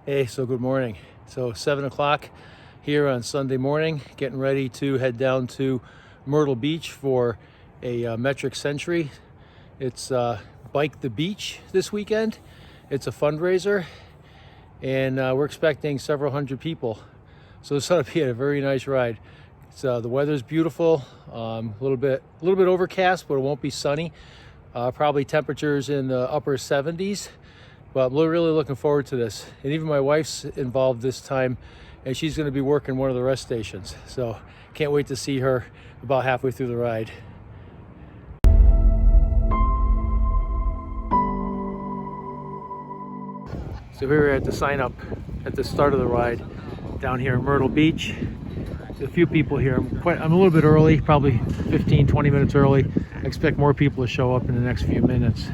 Hey, so good morning. So 7 o'clock here on Sunday morning, getting ready to head down to Myrtle Beach for a metric century. It's Bike the Beach this weekend. It's a fundraiser, and we're expecting several hundred people. So this ought to be a very nice ride. The weather's beautiful, a little bit overcast, but it won't be sunny. Probably temperatures in the upper 70s. But I'm really looking forward to this. And even my wife's involved this time, and she's going to be working one of the rest stations. So can't wait to see her about halfway through the ride. So here we're at the sign up at the start of the ride down here in Myrtle Beach. There's a few people here. I'm a little bit early, probably 15-20 minutes early. I expect more people to show up in the next few minutes.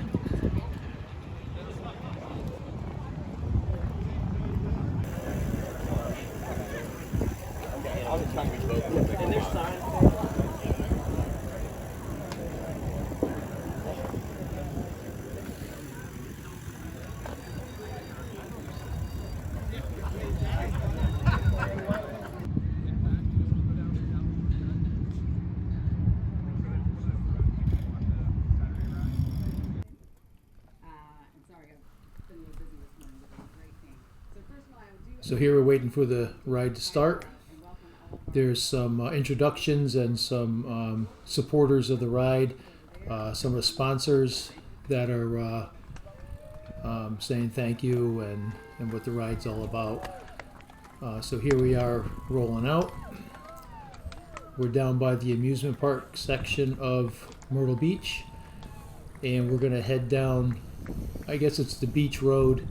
So here we're waiting for the ride to start. There's some introductions and some supporters of the ride, some of the sponsors that are saying thank you and what the ride's all about. So here we are rolling out. We're down by the amusement park section of Myrtle Beach, and we're going to head down, I guess it's the beach road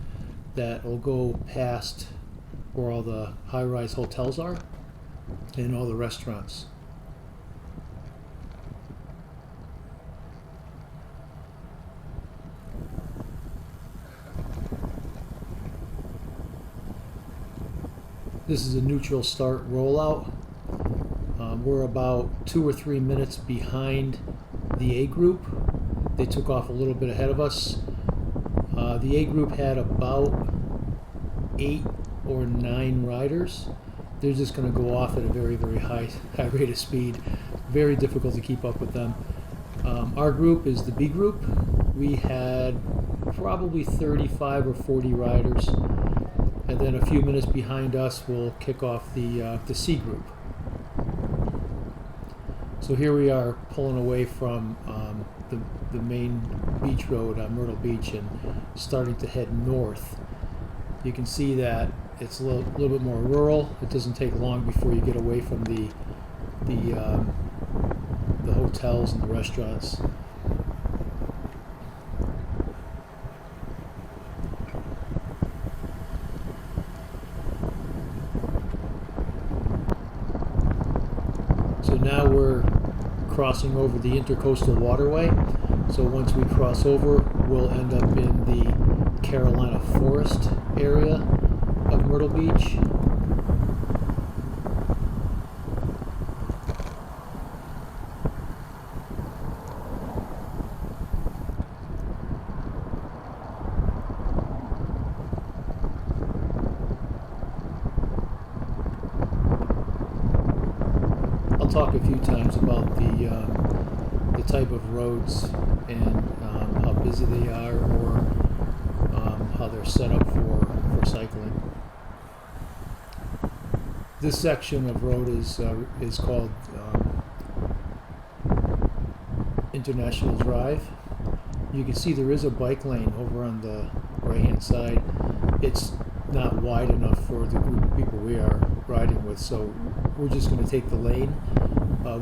that will go past where all the high-rise hotels are and all the restaurants. This is a neutral start rollout. We're about 2 or 3 minutes behind the A group. They took off a little bit ahead of us. The A group had about 8 or 9 riders. They're just going to go off at a very, very high rate of speed. Very difficult to keep up with them. Our group is the B group. We had probably 35 or 40 riders, and then a few minutes behind us will kick off the C group. So here we are pulling away from the main beach road on Myrtle Beach and starting to head north. You can see that it's a little bit more rural. It doesn't take long before you get away from the hotels and the restaurants. So now we're crossing over the Intercoastal Waterway. So once we cross over, we'll end up in the Carolina Forest area of Myrtle Beach. I'll talk a few times about the type of roads and how busy they are, or how they're set up for cycling. This section of road is called International Drive. You can see there is a bike lane over on the right-hand side. It's not wide enough for the group of people we are riding with, so we're just going to take the lane.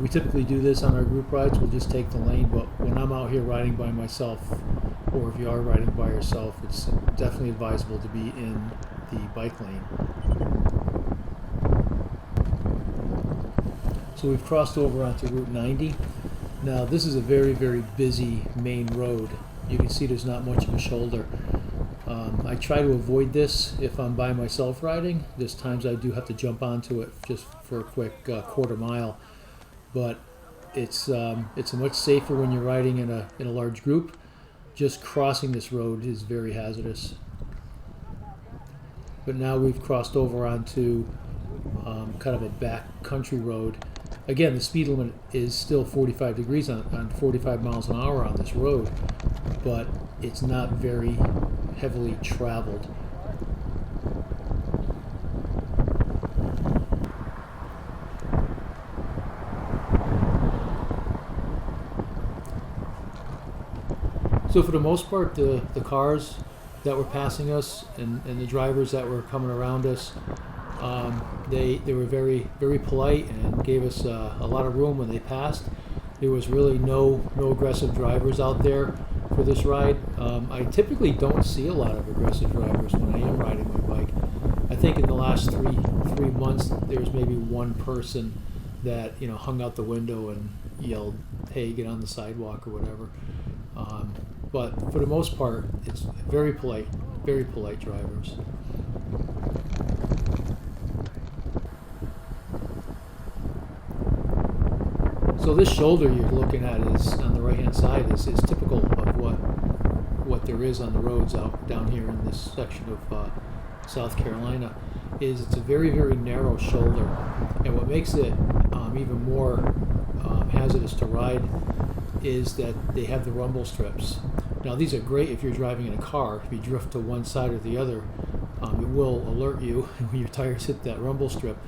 We typically do this on our group rides. We'll just take the lane, but when I'm out here riding by myself, or if you are riding by yourself, it's definitely advisable to be in the bike lane. So we've crossed over onto Route 90. Now this is a very, very busy main road. You can see there's not much of a shoulder. I try to avoid this if I'm by myself riding. There's times I do have to jump onto it just for a quick quarter mile, but it's much safer when you're riding in a large group. Just crossing this road is very hazardous. but now we've crossed over onto kind of a back country road. Again, the speed limit is still 45 degrees on 45 miles an hour on this road, but it's not very heavily traveled. So for the most part, the cars that were passing us and the drivers that were coming around us, they were very, very polite and gave us a lot of room when they passed. There was really no aggressive drivers out there for this ride. I typically don't see a lot of aggressive drivers when I am riding my bike. I think in the last three months there's maybe one person that hung out the window and yelled, "Hey, get on the sidewalk" or whatever. But for the most part, it's very polite drivers. So this shoulder you're looking at is on the right-hand side is typical of what there is on the roads out down here in this section of South Carolina. It's a very, very narrow shoulder, and what makes it even more hazardous to ride is that they have the rumble strips. Now these are great if you're driving in a car. If you drift to one side or the other, it will alert you when your tires hit that rumble strip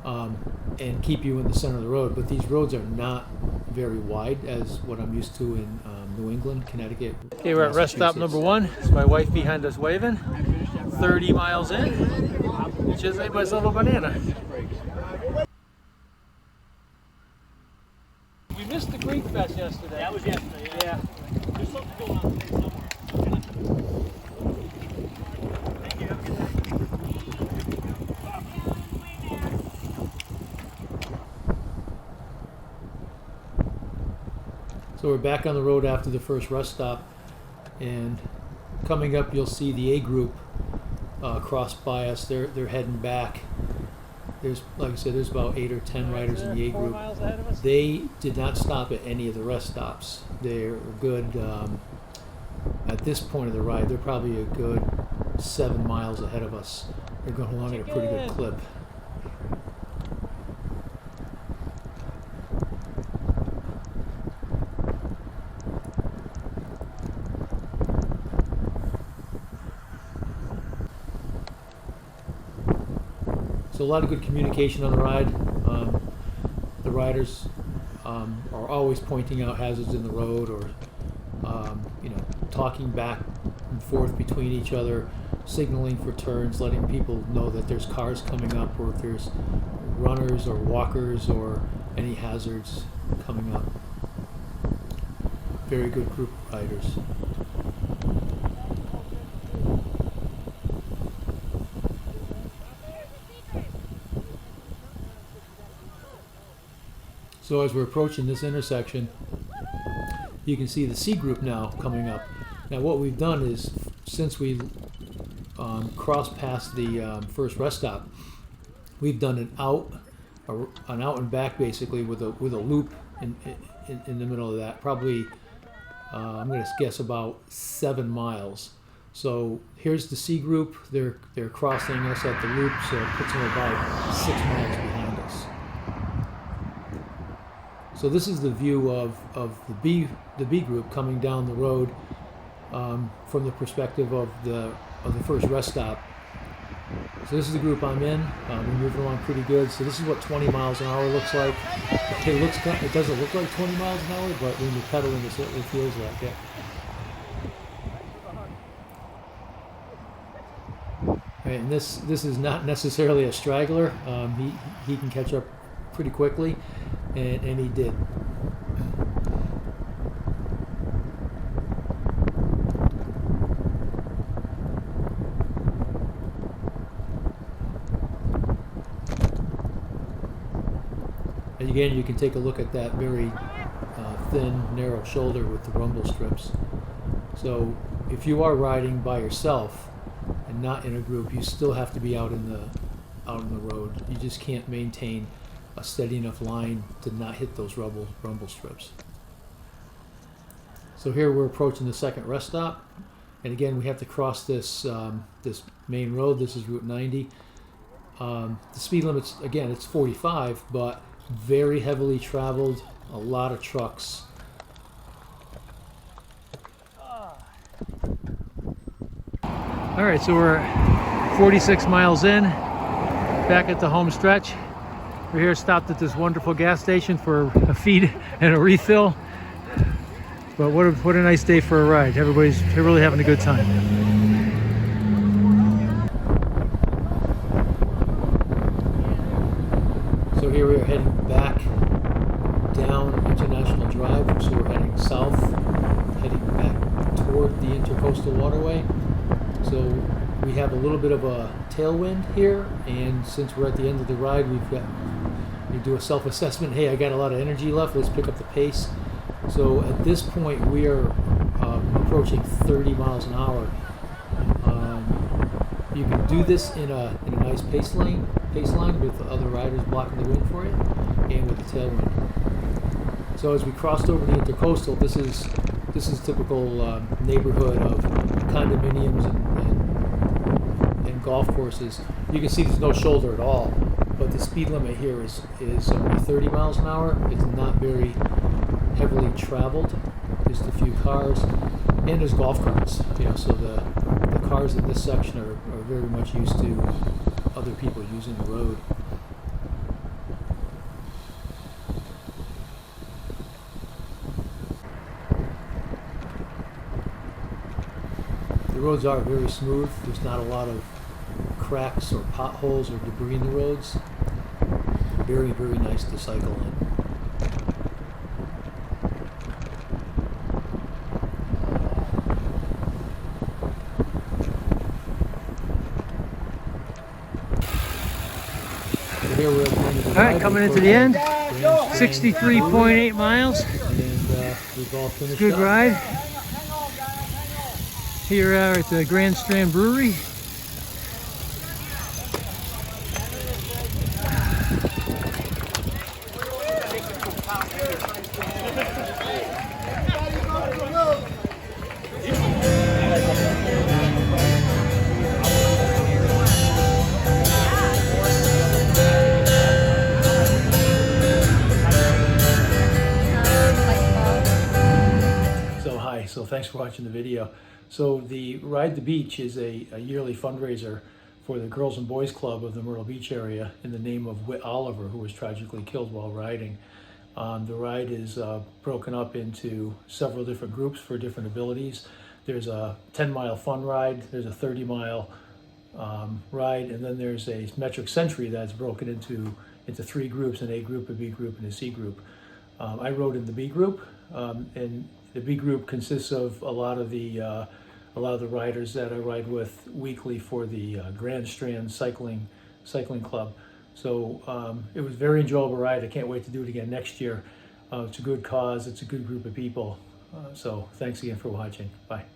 and keep you in the center of the road. But these roads are not very wide as what I'm used to in New England, Connecticut. Okay, we're at rest stop number 1. It's my wife behind us waving. 30 miles in. Just ate myself a banana. We missed the Greek Fest yesterday. That was yesterday, yeah. There's something going on today somewhere. Thank you. Have a good day. So we're back on the road after the first rest stop, and coming up you'll see the A group cross by us. They're heading back. There's, like I said, there's about 8 or 10 riders in the A group. They did not stop at any of the rest stops. They're good, at this point of the ride, they're probably a good 7 miles ahead of us. They're going along at a pretty good clip. So a lot of good communication on the ride. The riders are always pointing out hazards in the road, or talking back and forth between each other, signaling for turns, letting people know that there's cars coming up, or if there's runners or walkers or any hazards coming up. Very good group of riders. So as we're approaching this intersection, you can see the C group now coming up. Now what we've done is, since we crossed past the first rest stop, we've done an out and back basically with a loop in the middle of that. Probably I'm going to guess about 7 miles. So here's the C group. They're crossing us at the loop, so it puts them about 6 miles behind us. So this is the view of the B group coming down the road from the perspective of the first rest stop. So this is the group I'm in. We're moving along pretty good. So this is what 20 miles an hour looks like. It doesn't look like 20 miles an hour, but when you're pedaling, it certainly feels like it. And this is not necessarily a straggler. He can catch up pretty quickly, and he did. And again, you can take a look at that very thin, narrow shoulder with the rumble strips. So if you are riding by yourself and not in a group, you still have to be out in the road. You just can't maintain a steady enough line to not hit those rumble strips. So here we're approaching the second rest stop. And again, we have to cross this this main road. This is Route 90. The speed limit's, again, it's 45, but very heavily traveled, a lot of trucks. All right, so we're 46 miles in, back at the home stretch. We're here stopped at this wonderful gas station for a feed and a refill. But what a nice day for a ride. Everybody's really having a good time. So here we are heading back down International Drive. So we're heading south, heading back toward the Intercoastal Waterway. So we have a little bit of a tailwind here, and since we're at the end of the ride, we do a self-assessment. Hey, I got a lot of energy left. Let's pick up the pace. So at this point, we are approaching 30 miles an hour. You can do this in a nice pace line with other riders blocking the wind for you, and with the tailwind. So as we crossed over the Intercoastal, this is typical neighborhood of condominiums and golf courses. You can see there's no shoulder at all, but the speed limit here is only 30 miles an hour. It's not very heavily traveled, just a few cars, and there's golf carts. So the cars in this section are very much used to other people using the road. The roads are very smooth. There's not a lot of cracks or potholes or debris in the roads. Very, very nice to cycle in. Here we're at the end of the ride. All right, coming into the end, 63.8 miles. And we've all finished. Good ride. Here at the Grand Strand Brewery. So thanks for watching the video. So the Ride the Beach is a yearly fundraiser for the Girls and Boys Club of the Myrtle Beach area in the name of Whit Oliver, who was tragically killed while riding. The ride is broken up into several different groups for different abilities. There's a 10-mile fun ride, there's a 30-mile ride, and then there's a metric century that's broken into 3 groups, an A group, a B group, and a C group. I rode in the B group, and the B group consists of a lot of the riders that I ride with weekly for the Grand Strand Cycling Club. So it was a very enjoyable ride. I can't wait to do it again next year. It's a good cause. It's a good group of people. So thanks again for watching. Bye.